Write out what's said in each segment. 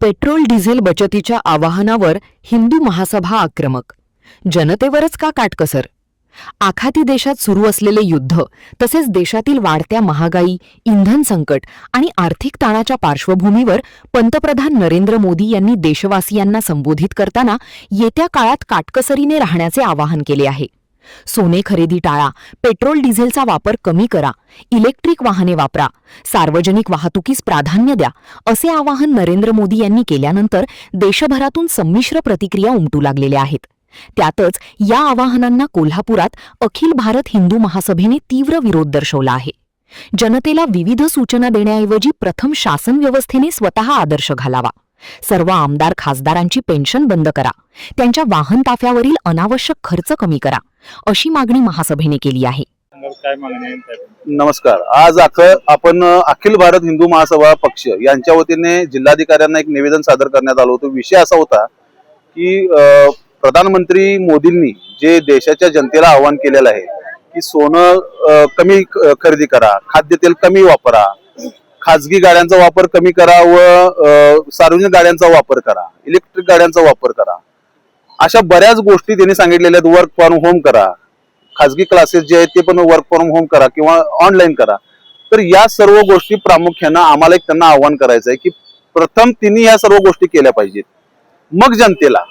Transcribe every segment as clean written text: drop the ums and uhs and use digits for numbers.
Petrol diesel बचतीच्या आवाहनावर हिंदू महासभा आक्रमक. जनतेवरच का काटकसर? आखाती देशात सुरू असलेले युद्ध तसेच देशातील वाढत्या महागाई, इंधन संकट आणि आर्थिक ताणाच्या पार्श्वभूमीवर पंतप्रधान नरेंद्र मोदी यांनी देशवासियांना संबोधित करताना येत्या काळात काटकसरीने राहण्याचे आवाहन केले आहे. सोने खरेदी टाळा, पेट्रोल डिझेलचा वापर कमी करा, इलेक्ट्रिक वाहने वापरा, सार्वजनिक वाहतुकीस प्राधान्य द्या, असे आवाहन नरेंद्र मोदी यांनी केल्यानंतर देशभरातून संमिश्र प्रतिक्रिया उमटू लागलेल्या आहेत. त्यातच या आवाहनांना कोल्हापुरात अखिल भारत हिंदू महासभेने तीव्र विरोध दर्शवला आहे. जनतेला विविध सूचना देण्याऐवजी प्रथम शासन व्यवस्थेने स्वतः आदर्श घालावा. सर्व आमदार खासदारांची पेन्शन बंद करा, त्यांच्या वाहन ताफ्यावरील अनावश्यक खर्च कमी करा, अशी मागणी महासभेने केली आहे. नमस्कार. आज आपण अखिल भारत हिंदू महासभा पक्ष यांच्या वतीने जिल्हाधिकाऱ्यांना एक निवेदन सादर करण्यात आलं होतं. विषय असा होता की प्रधानमंत्री मोदींनी जे देशाच्या जनतेला आवाहन केलेलं आहे की सोनं कमी खरेदी करा, खाद्यतेल कमी वापरा, खाजगी गाड्यांचा वापर कमी करा व सार्वजनिक गाड्यांचा वापर करा, इलेक्ट्रिक गाड्यांचा वापर करा, अशा बऱ्याच गोष्टी त्यांनी सांगितलेल्या आहेत. वर्क फ्रॉम होम करा, खाजगी क्लासेस जे आहेत ते पण वर्क फ्रॉम होम करा किंवा ऑनलाईन करा. तर या सर्व गोष्टी प्रामुख्यानं आम्हाला एक त्यांना आव्हान करायचं आहे की प्रथम तिन्ही या सर्व गोष्टी केल्या पाहिजेत, मग जनतेला,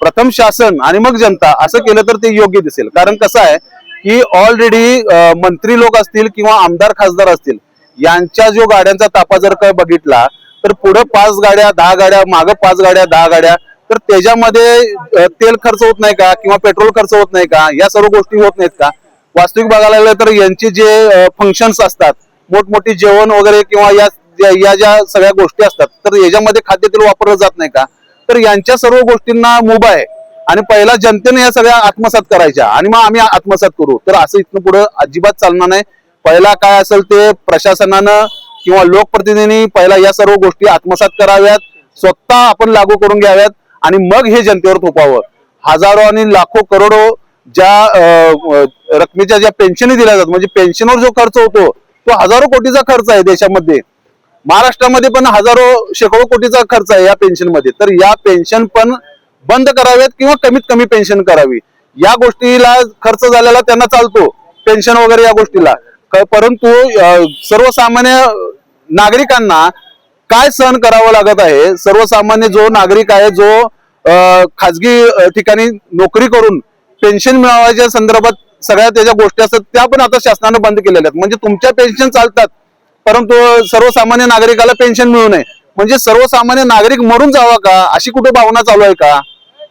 प्रथम शासन आणि मग जनता, असं केलं तर ते योग्य दिसेल. कारण कसं आहे की ऑलरेडी मंत्री लोक असतील किंवा आमदार खासदार असतील, यांच्या जो गाड्यांचा ताफा जर काय बघितला तर पुढे 5 गाड्या 10 गाड्या, मागे 5 गाड्या 10 गाड्या, तर त्याच्यामध्ये तेल खर्च होत नाही का किंवा पेट्रोल खर्च होत नाही का, या सर्व गोष्टी होत नाहीत का? वास्तविक बघायला गेलं तर यांचे जे फंक्शन्स असतात, मोठमोठी जेवण वगैरे किंवा या ज्या सगळ्या गोष्टी असतात, तर याच्यामध्ये खाद्यतेल वापरलं जात नाही का? तर यांच्या सर्व गोष्टींना मुभा आहे आणि पहिला जनतेने या सगळ्या आत्मसात करायच्या आणि मग आम्ही आत्मसात करू. तर असं इथनं पुढे अजिबात चालणार नाही. पहिला काय असेल ते प्रशासनानं किंवा लोकप्रतिनिधींनी पहिला या सर्व गोष्टी आत्मसात कराव्यात, स्वतः आपण लागू करून घ्याव्यात आणि मग हे जनतेवर थोपावं. हजारो आणि लाखो करोडो ज्या रकमेच्या ज्या पेन्शनी दिल्या जातात, म्हणजे पेन्शनवर जो खर्च होतो तो हजारो कोटीचा खर्च आहे देशामध्ये. महाराष्ट्रामध्ये पण हजारो शेकडो कोटीचा खर्च आहे या पेन्शन मध्ये. तर या पेन्शन पण बंद कराव्यात किंवा कमीत कमी पेन्शन करावी. या गोष्टीला खर्च झालेला त्यांना चालतो, पेन्शन वगैरे या गोष्टीला, परंतु सर्वसामान्य नागरिकांना काय सहन करावं लागत आहे? सर्वसामान्य जो नागरिक आहे, जो खाजगी ठिकाणी नोकरी करून पेन्शन मिळवायच्या संदर्भात सगळ्या त्याच्या गोष्टी असतात, त्या पण आता शासनाने बंद केलेल्या आहेत. म्हणजे तुमच्या पेन्शन चालतात परंतु सर्वसामान्य नागरिकाला पेन्शन मिळू नये, म्हणजे सर्वसामान्य नागरिक मरून जावा का, अशी कुठे भावना चालू आहे का?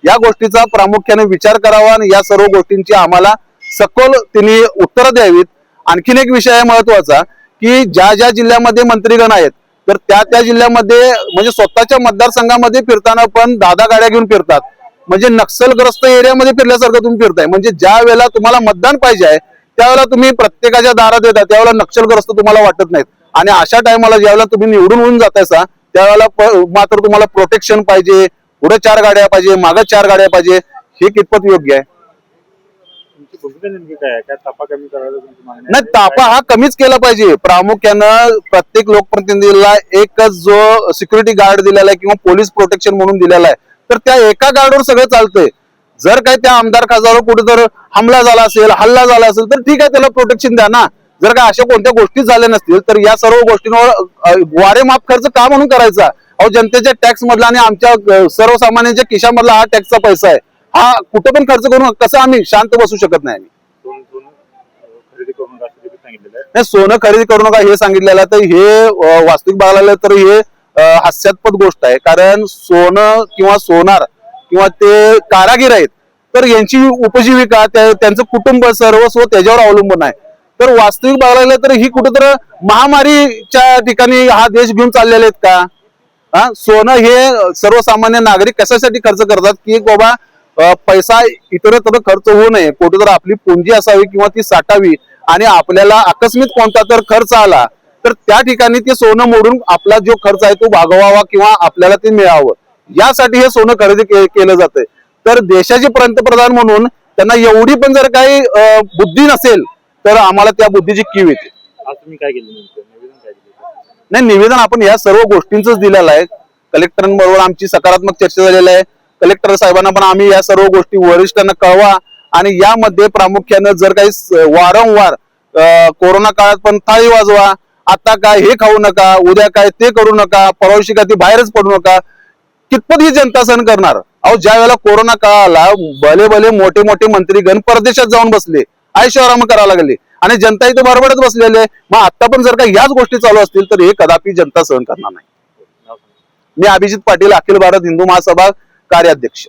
या गोष्टीचा प्रामुख्याने विचार करावा आणि या सर्व गोष्टींची आम्हाला सखोल त्यांनी उत्तरं द्यावीत. आणखीन एक विषय आहे महत्वाचा की ज्या ज्या जिल्ह्यामध्ये मंत्रीगण आहेत, तर त्या जिल्ह्यामध्ये म्हणजे स्वतःच्या मतदारसंघामध्ये फिरताना पण 10 गाड्या घेऊन फिरतात. म्हणजे नक्षलग्रस्त एरियामध्ये फिरल्यासारखं तुम्ही फिरताय. म्हणजे ज्या वेळेला तुम्हाला मतदान पाहिजे आहे त्यावेळेला तुम्ही प्रत्येकाच्या दारात येतात, त्यावेळेला नक्षलग्रस्त तुम्हाला वाटत नाहीत. आणि अशा टायमाला ज्यावेळेला तुम्ही निवडून होऊन जातायसा त्यावेळेला मात्र तुम्हाला प्रोटेक्शन पाहिजे, पुढे 4 गाड्या पाहिजे, मागे 4 गाड्या पाहिजे. हे कितपत योग्य आहे? नाही, ताफा हा कमीच केला पाहिजे. प्रामुख्यानं प्रत्येक लोकप्रतिनिधीला एकच जो सिक्युरिटी गार्ड दिलेला आहे किंवा पोलीस प्रोटेक्शन म्हणून दिलेला आहे, तर त्या एका गार्डवर सगळं चालतंय. जर काही त्या आमदार खासदार कुठे जर हमला झाला असेल, हल्ला झाला असेल, तर ठीक आहे, त्याला प्रोटेक्शन द्या ना. जर काय अशा कोणत्या गोष्टी झाल्या नसतील तर या सर्व गोष्टींवर वारेमाप खर्च का म्हणून करायचा? अहो, जनतेच्या टॅक्स मधला आणि आमच्या सर्वसामान्यांच्या खिशामधला हा टॅक्सचा पैसा आहे, हा कुठे पण खर्च करून कसं आम्ही शांत बसू शकत नाही? सोनं खरेदी करू नका हे सांगितलेलं, तर हे वास्तविक बघायला तर हे हास्यास्पद गोष्ट आहे. कारण सोनं किंवा सोनार किंवा ते कारागीर आहेत, तर यांची उपजीविका, त्यांचं कुटुंब सर्वस्व त्याच्यावर अवलंबून आहे. तर वास्तविक बघायला तर ही कुठेतरी महामारीच्या ठिकाणी हा देश घेऊन चाललेले आहेत का? सोनं हे सर्वसामान्य नागरिक कशासाठी खर्च करतात की बाबा पैसा इतरत्र खर्च होऊ नये, कुठेतरी आपली पुंजी असावी किंवा ती साठावी आणि आपल्याला आकस्मिक कोणता तर खर्च आला तर त्या ठिकाणी ते सोनं मोडून आपला जो खर्च आहे तो भागवावा किंवा आपल्याला ते मिळावं, यासाठी हे सोनं खरेदी केलं जातंय. तर देशाचे पंतप्रधान म्हणून त्यांना एवढी पण जर काही बुद्धी नसेल तर आम्हाला त्या बुद्धीची कीव येते. तुम्ही काय केलं? निवेदन काय दिलं? नाही, निवेदन आपण या सर्व गोष्टींच दिलेलं आहे. कलेक्टरांबरोबर आमची सकारात्मक चर्चा झालेली आहे. कलेक्टर साहेबांना पण आम्ही या सर्व गोष्टी वरिष्ठांना कळवा आणि यामध्ये प्रामुख्यानं जर काही वारंवार कोरोना काळात पण थाळी वाजवा, आता काय हे खाऊ नका, उद्या काय ते करू नका, परवाशी काय ती बाहेरच पडू नका, कितपत ही जनता सहन करणार? अहो ज्या वेळेला कोरोना काळाला भले भले मोठे मोठे मंत्री गण परदेशात जाऊन बसले, ऐशोआराम करायला लागले आणि जनता इथे बरोबरच बसलेले. मग आता पण जर का याच गोष्टी चालू असतील तर हे कदापि जनता सहन करणार नाही. मी अभिजित पाटील, अखिल भारत हिंदू महासभा कार्याध्यक्ष.